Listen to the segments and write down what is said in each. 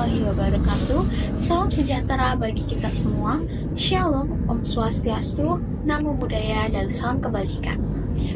warahmatullahi wabarakatuh. Salam sejahtera bagi kita semua. Shalom, Om Swastiastu, Namo Buddhaya, dan salam kebajikan.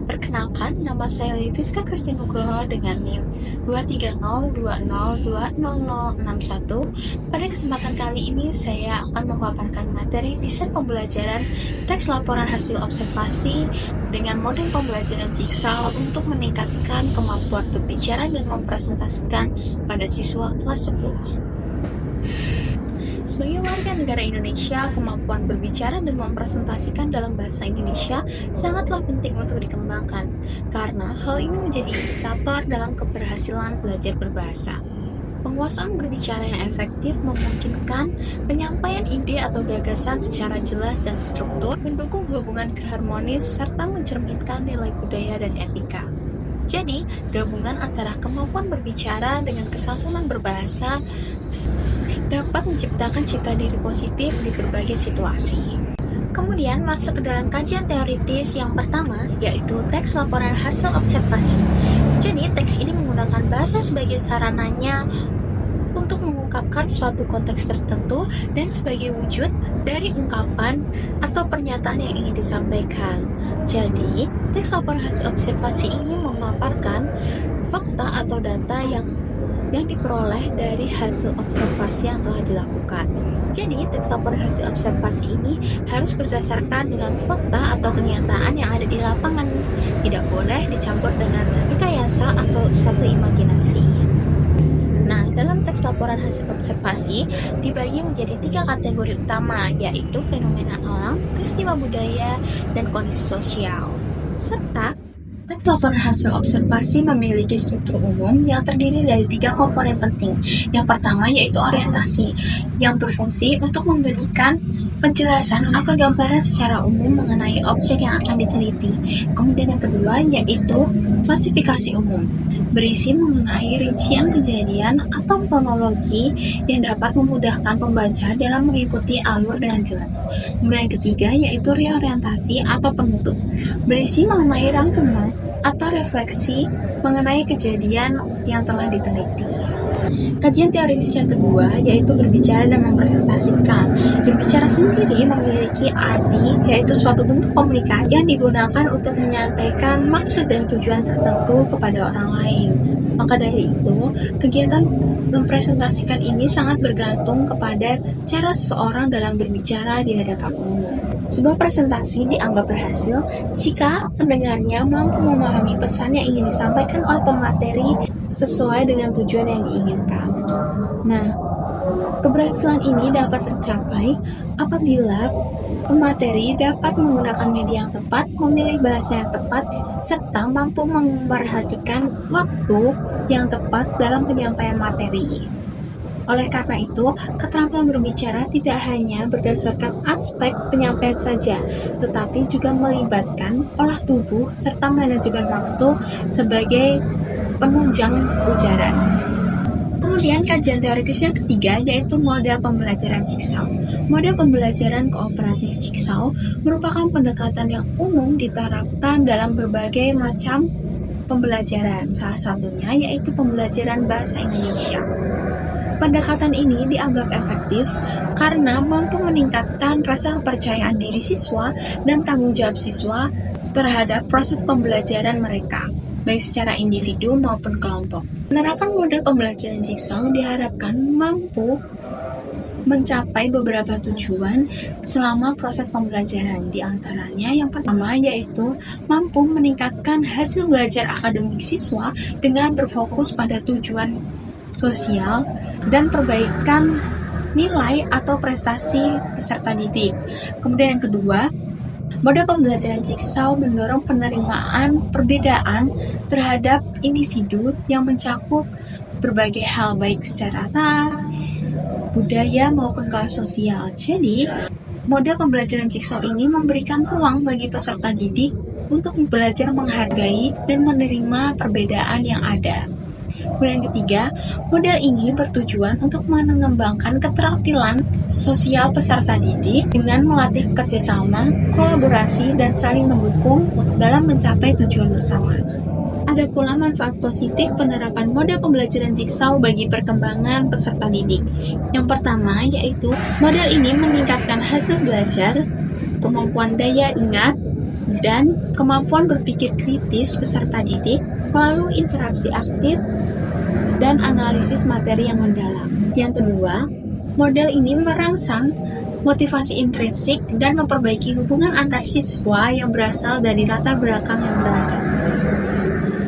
Perkenalkan, nama saya Letiska Kristin Nugroho dengan NIM 230202061. Pada kesempatan kali ini, saya akan memaparkan materi desain pembelajaran teks laporan hasil observasi dengan model pembelajaran Jigsaw untuk meningkatkan kemampuan berbicara dan mempresentasikan pada siswa kelas 10. Sebagai warga negara Indonesia, kemampuan berbicara dan mempresentasikan dalam bahasa Indonesia sangatlah penting untuk dikembangkan, karena hal ini menjadi indikator dalam keberhasilan belajar berbahasa. Penguasaan berbicara yang efektif memungkinkan penyampaian ide atau gagasan secara jelas dan struktur, mendukung hubungan harmonis, serta mencerminkan nilai budaya dan etika. Jadi, gabungan antara kemampuan berbicara dengan kesantunan berbahasa dapat menciptakan citra diri positif di berbagai situasi. Kemudian masuk ke dalam kajian teoritis yang pertama, yaitu teks laporan hasil observasi. Jadi, teks ini menggunakan bahasa sebagai sarananya untuk mengungkapkan suatu konteks tertentu dan sebagai wujud dari ungkapan atau pernyataan yang ingin disampaikan. Jadi, teks laporan hasil observasi ini memaparkan fakta atau data yang diperoleh dari hasil observasi yang telah dilakukan. Jadi, teks laporan hasil observasi ini harus berdasarkan dengan fakta atau kenyataan yang ada di lapangan. Tidak boleh dicampur dengan rekayasa atau suatu imajinasi. Nah, dalam teks laporan hasil observasi dibagi menjadi 3 kategori utama, yaitu fenomena alam, peristiwa budaya, dan kondisi sosial. Serta teks laporan hasil observasi memiliki struktur umum yang terdiri dari 3 komponen penting. Yang pertama yaitu orientasi, yang berfungsi untuk memberikan penjelasan atau gambaran secara umum mengenai objek yang akan diteliti. Kemudian yang kedua yaitu klasifikasi umum, berisi mengenai rincian kejadian atau kronologi yang dapat memudahkan pembaca dalam mengikuti alur dengan jelas. Kemudian yang ketiga yaitu reorientasi atau penutup, berisi mengenai rangkuman atau refleksi mengenai kejadian yang telah diteliti. Kajian teoritis yang kedua yaitu berbicara dan mempresentasikan. Berbicara sendiri memiliki arti yaitu suatu bentuk komunikasi yang digunakan untuk menyampaikan maksud dan tujuan tertentu kepada orang lain. Maka dari itu, kegiatan mempresentasikan ini sangat bergantung kepada cara seseorang dalam berbicara di hadapan umum. Sebuah presentasi dianggap berhasil jika pendengarnya mampu memahami pesan yang ingin disampaikan oleh pemateri sesuai dengan tujuan yang diinginkan. Nah, keberhasilan ini dapat tercapai apabila pemateri dapat menggunakan media yang tepat, memilih bahasa yang tepat, serta mampu memperhatikan waktu yang tepat dalam penyampaian materi. Oleh karena itu, keterampilan berbicara tidak hanya berdasarkan aspek penyampaian saja, tetapi juga melibatkan olah tubuh serta manajemen waktu sebagai penunjang ujaran. Kemudian kajian teoritis yang ketiga yaitu model pembelajaran Jigsaw. Model pembelajaran kooperatif Jigsaw merupakan pendekatan yang umum diterapkan dalam berbagai macam pembelajaran, salah satunya yaitu pembelajaran bahasa Indonesia. Pendekatan ini dianggap efektif karena mampu meningkatkan rasa kepercayaan diri siswa dan tanggung jawab siswa terhadap proses pembelajaran mereka, baik secara individu maupun kelompok. Penerapan model pembelajaran Jigsaw diharapkan mampu mencapai beberapa tujuan selama proses pembelajaran. Di antaranya yang pertama yaitu mampu meningkatkan hasil belajar akademik siswa dengan berfokus pada tujuan sosial dan perbaikan nilai atau prestasi peserta didik. Kemudian yang kedua, model pembelajaran Jigsaw mendorong penerimaan perbedaan terhadap individu yang mencakup berbagai hal baik secara ras, budaya maupun kelas sosial. Jadi, model pembelajaran Jigsaw ini memberikan ruang bagi peserta didik untuk belajar menghargai dan menerima perbedaan yang ada. Kemudian yang ketiga, model ini bertujuan untuk mengembangkan keterampilan sosial peserta didik dengan melatih kerjasama, kolaborasi, dan saling mendukung dalam mencapai tujuan bersama. Ada pula manfaat positif penerapan model pembelajaran jigsaw bagi perkembangan peserta didik. Yang pertama yaitu model ini meningkatkan hasil belajar, kemampuan daya ingat, dan kemampuan berpikir kritis peserta didik melalui interaksi aktif dan analisis materi yang mendalam. Yang kedua, model ini merangsang motivasi intrinsik dan memperbaiki hubungan antar siswa yang berasal dari latar belakang yang beragam.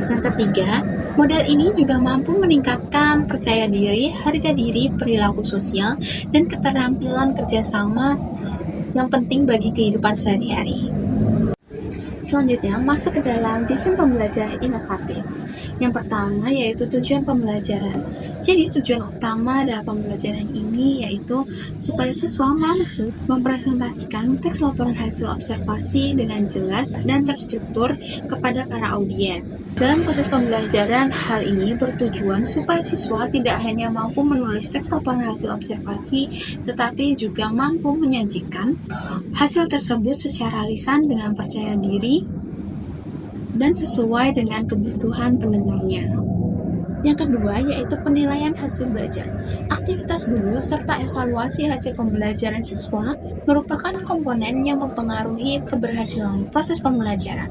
Yang ketiga, model ini juga mampu meningkatkan percaya diri, harga diri, perilaku sosial, dan keterampilan kerjasama yang penting bagi kehidupan sehari-hari. Selanjutnya, masuk ke dalam desain pembelajaran inovatif. Yang pertama yaitu tujuan pembelajaran. Jadi tujuan utama dalam pembelajaran ini yaitu supaya siswa mampu mempresentasikan teks laporan hasil observasi dengan jelas dan terstruktur kepada para audiens. Dalam proses pembelajaran, hal ini bertujuan supaya siswa tidak hanya mampu menulis teks laporan hasil observasi, tetapi juga mampu menyajikan hasil tersebut secara lisan dengan percaya diri dan sesuai dengan kebutuhan pendengarnya. Yang kedua yaitu penilaian hasil belajar. Aktivitas guru serta evaluasi hasil pembelajaran siswa merupakan komponen yang mempengaruhi keberhasilan proses pembelajaran.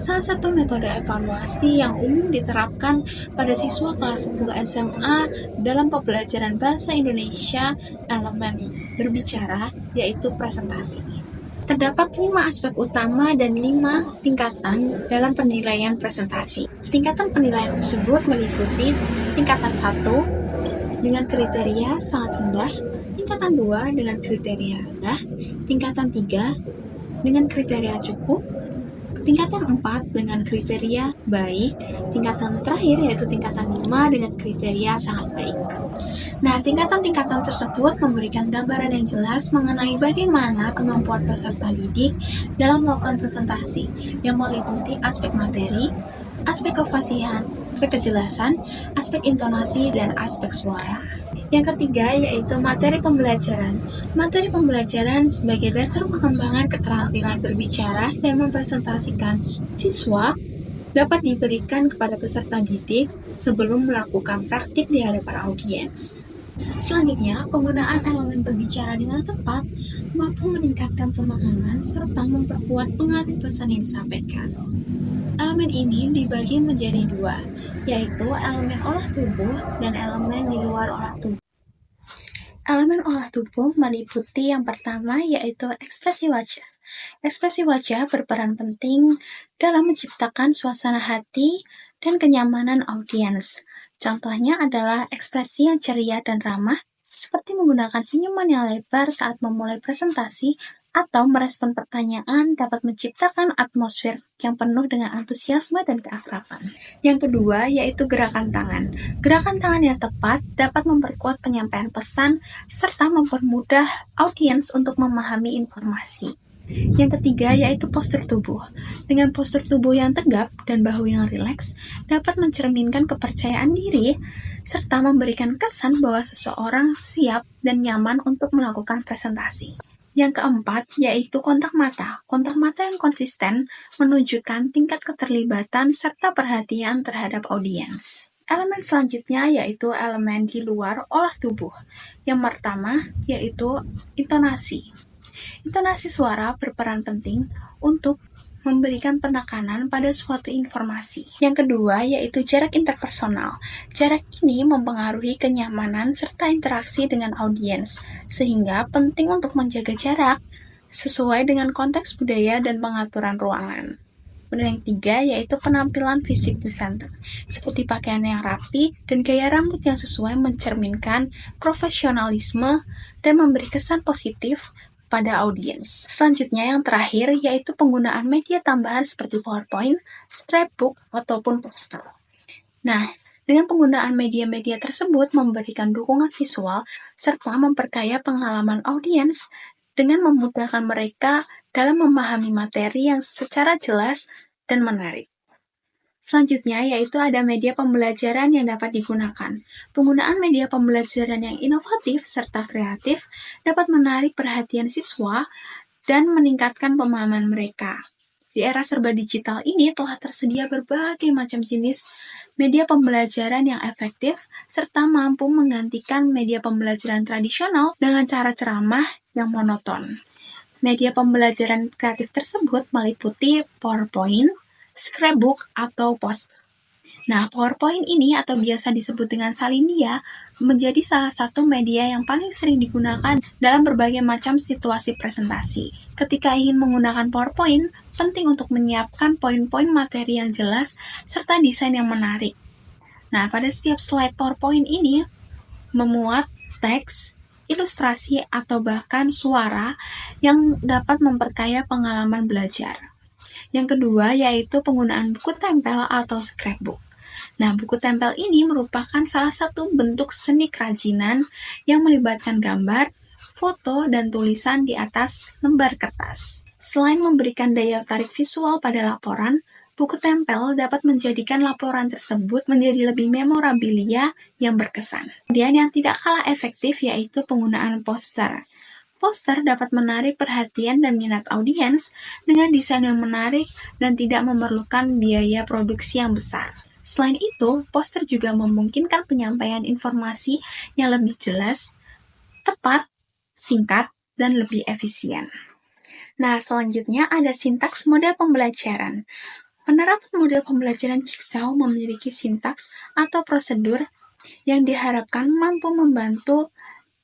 Salah satu metode evaluasi yang umum diterapkan pada siswa kelas 10 SMA dalam pembelajaran bahasa Indonesia elemen berbicara yaitu presentasi. Terdapat 5 aspek utama dan 5 tingkatan dalam penilaian presentasi. Tingkatan penilaian tersebut meliputi tingkatan 1 dengan kriteria sangat rendah, tingkatan 2 dengan kriteria rendah, tingkatan 3 dengan kriteria cukup, tingkatan 4 dengan kriteria baik, tingkatan terakhir yaitu tingkatan 5 dengan kriteria sangat baik. Nah, tingkatan-tingkatan tersebut memberikan gambaran yang jelas mengenai bagaimana kemampuan peserta didik dalam melakukan presentasi yang meliputi aspek materi, aspek kefasihan, aspek kejelasan, aspek intonasi, dan aspek suara. Yang ketiga yaitu materi pembelajaran. Materi pembelajaran sebagai dasar pengembangan keterampilan berbicara dan mempresentasikan siswa dapat diberikan kepada peserta didik sebelum melakukan praktik di hadapan audiens. Selanjutnya, penggunaan elemen berbicara dengan tepat mampu meningkatkan pemahaman serta memperkuat pengertian pesan yang disampaikan. Elemen ini dibagi menjadi 2, yaitu elemen olah tubuh dan elemen di luar olah tubuh. Elemen olah tubuh meliputi yang pertama yaitu ekspresi wajah. Ekspresi wajah berperan penting dalam menciptakan suasana hati dan kenyamanan audiens. Contohnya adalah ekspresi yang ceria dan ramah, seperti menggunakan senyuman yang lebar saat memulai presentasi atau merespon pertanyaan dapat menciptakan atmosfer yang penuh dengan antusiasme dan keakraban. Yang kedua yaitu gerakan tangan. Gerakan tangan yang tepat dapat memperkuat penyampaian pesan serta mempermudah audiens untuk memahami informasi. Yang ketiga yaitu postur tubuh. Dengan postur tubuh yang tegap dan bahu yang rileks dapat mencerminkan kepercayaan diri serta memberikan kesan bahwa seseorang siap dan nyaman untuk melakukan presentasi. Yang keempat yaitu kontak mata. Kontak mata yang konsisten menunjukkan tingkat keterlibatan serta perhatian terhadap audiens. Elemen selanjutnya yaitu elemen di luar olah tubuh. Yang pertama yaitu intonasi. Intonasi suara berperan penting untuk memberikan penekanan pada suatu informasi. Yang kedua yaitu jarak interpersonal. Jarak ini mempengaruhi kenyamanan serta interaksi dengan audiens, sehingga penting untuk menjaga jarak sesuai dengan konteks budaya dan pengaturan ruangan. Dan yang tiga yaitu penampilan fisik presenter, seperti pakaian yang rapi dan gaya rambut yang sesuai mencerminkan profesionalisme dan memberi kesan positif pada audiens. Selanjutnya yang terakhir yaitu penggunaan media tambahan seperti PowerPoint, scrapbook, ataupun poster. Nah, dengan penggunaan media-media tersebut memberikan dukungan visual serta memperkaya pengalaman audiens dengan memudahkan mereka dalam memahami materi yang secara jelas dan menarik. Selanjutnya yaitu ada media pembelajaran yang dapat digunakan. Penggunaan media pembelajaran yang inovatif serta kreatif dapat menarik perhatian siswa dan meningkatkan pemahaman mereka. Di era serba digital ini telah tersedia berbagai macam jenis media pembelajaran yang efektif serta mampu menggantikan media pembelajaran tradisional dengan cara ceramah yang monoton. Media pembelajaran kreatif tersebut meliputi PowerPoint, scrapbook, atau poster. Nah, PowerPoint ini atau biasa disebut dengan Salindia menjadi salah satu media yang paling sering digunakan dalam berbagai macam situasi presentasi. Ketika ingin menggunakan PowerPoint, penting untuk menyiapkan poin-poin materi yang jelas serta desain yang menarik. Nah, pada setiap slide PowerPoint ini memuat teks, ilustrasi, atau bahkan suara yang dapat memperkaya pengalaman belajar. Yang kedua yaitu penggunaan buku tempel atau scrapbook. Nah, buku tempel ini merupakan salah satu bentuk seni kerajinan yang melibatkan gambar, foto, dan tulisan di atas lembar kertas. Selain memberikan daya tarik visual pada laporan, buku tempel dapat menjadikan laporan tersebut menjadi lebih memorabilia yang berkesan. Kemudian yang tidak kalah efektif yaitu penggunaan poster. Poster dapat menarik perhatian dan minat audiens dengan desain yang menarik dan tidak memerlukan biaya produksi yang besar. Selain itu, poster juga memungkinkan penyampaian informasi yang lebih jelas, tepat, singkat, dan lebih efisien. Nah, selanjutnya ada sintaks model pembelajaran. Penerapan model pembelajaran Jigsaw memiliki sintaks atau prosedur yang diharapkan mampu membantu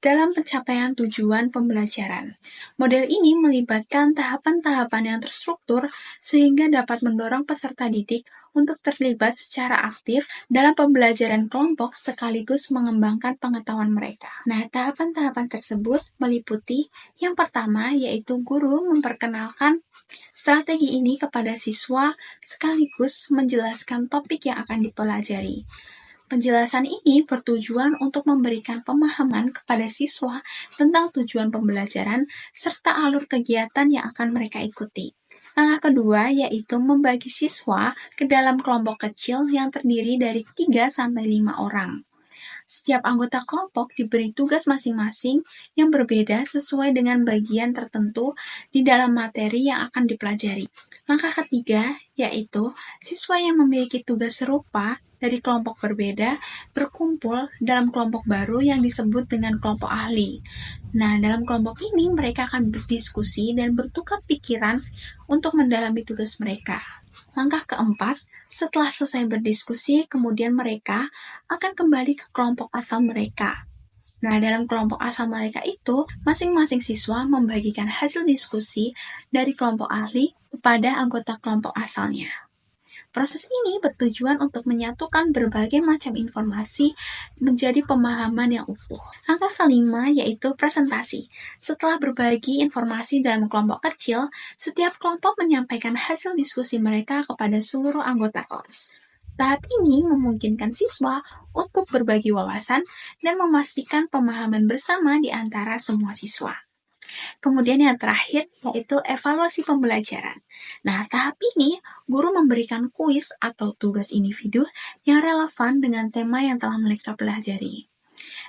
dalam pencapaian tujuan pembelajaran. Model ini melibatkan tahapan-tahapan yang terstruktur sehingga dapat mendorong peserta didik untuk terlibat secara aktif dalam pembelajaran kelompok sekaligus mengembangkan pengetahuan mereka. Nah, tahapan-tahapan tersebut meliputi yang pertama yaitu guru memperkenalkan strategi ini kepada siswa sekaligus menjelaskan topik yang akan dipelajari. Penjelasan ini bertujuan untuk memberikan pemahaman kepada siswa tentang tujuan pembelajaran serta alur kegiatan yang akan mereka ikuti. Langkah kedua yaitu membagi siswa ke dalam kelompok kecil yang terdiri dari 3-5 orang. Setiap anggota kelompok diberi tugas masing-masing yang berbeda sesuai dengan bagian tertentu di dalam materi yang akan dipelajari. Langkah ketiga yaitu siswa yang memiliki tugas serupa dari kelompok berbeda berkumpul dalam kelompok baru yang disebut dengan kelompok ahli. Nah, dalam kelompok ini mereka akan berdiskusi dan bertukar pikiran untuk mendalami tugas mereka. Langkah keempat, setelah selesai berdiskusi, kemudian mereka akan kembali ke kelompok asal mereka. Nah, dalam kelompok asal mereka itu, masing-masing siswa membagikan hasil diskusi dari kelompok ahli kepada anggota kelompok asalnya. Proses ini bertujuan untuk menyatukan berbagai macam informasi menjadi pemahaman yang utuh. Langkah kelima yaitu presentasi. Setelah berbagi informasi dalam kelompok kecil, setiap kelompok menyampaikan hasil diskusi mereka kepada seluruh anggota kelas. Tahap ini memungkinkan siswa untuk berbagi wawasan dan memastikan pemahaman bersama di antara semua siswa. Kemudian yang terakhir yaitu evaluasi pembelajaran. Nah, tahap ini guru memberikan kuis atau tugas individu yang relevan dengan tema yang telah mereka pelajari.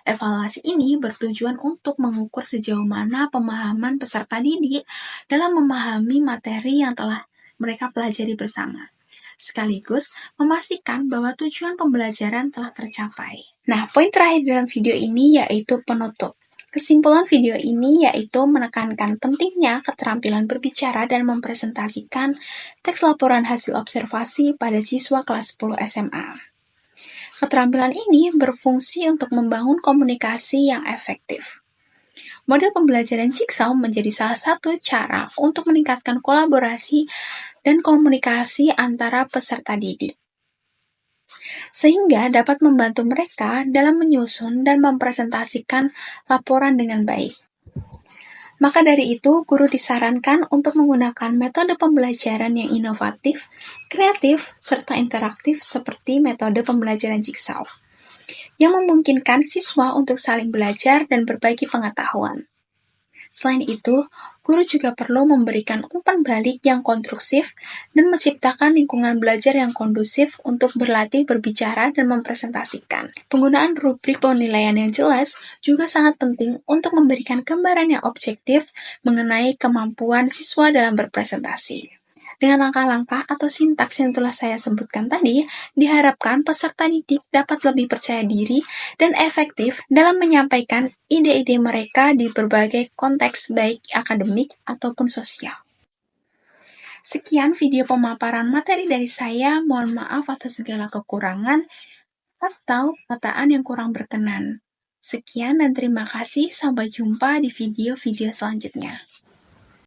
Evaluasi ini bertujuan untuk mengukur sejauh mana pemahaman peserta didik dalam memahami materi yang telah mereka pelajari bersama, sekaligus memastikan bahwa tujuan pembelajaran telah tercapai. Nah, poin terakhir dalam video ini yaitu penutup. Kesimpulan video ini yaitu menekankan pentingnya keterampilan berbicara dan mempresentasikan teks laporan hasil observasi pada siswa kelas 10 SMA. Keterampilan ini berfungsi untuk membangun komunikasi yang efektif. Model pembelajaran Jigsaw menjadi salah satu cara untuk meningkatkan kolaborasi dan komunikasi antara peserta didik, sehingga dapat membantu mereka dalam menyusun dan mempresentasikan laporan dengan baik. Maka dari itu, guru disarankan untuk menggunakan metode pembelajaran yang inovatif, kreatif, serta interaktif seperti metode pembelajaran Jigsaw, yang memungkinkan siswa untuk saling belajar dan berbagi pengetahuan. Selain itu, guru juga perlu memberikan umpan balik yang konstruktif dan menciptakan lingkungan belajar yang kondusif untuk berlatih berbicara dan mempresentasikan. Penggunaan rubrik penilaian yang jelas juga sangat penting untuk memberikan gambaran yang objektif mengenai kemampuan siswa dalam berpresentasi. Dengan langkah-langkah atau sintaks yang telah saya sebutkan tadi, diharapkan peserta didik dapat lebih percaya diri dan efektif dalam menyampaikan ide-ide mereka di berbagai konteks baik akademik ataupun sosial. Sekian video pemaparan materi dari saya. Mohon maaf atas segala kekurangan atau perkataan yang kurang berkenan. Sekian dan terima kasih. Sampai jumpa di video-video selanjutnya.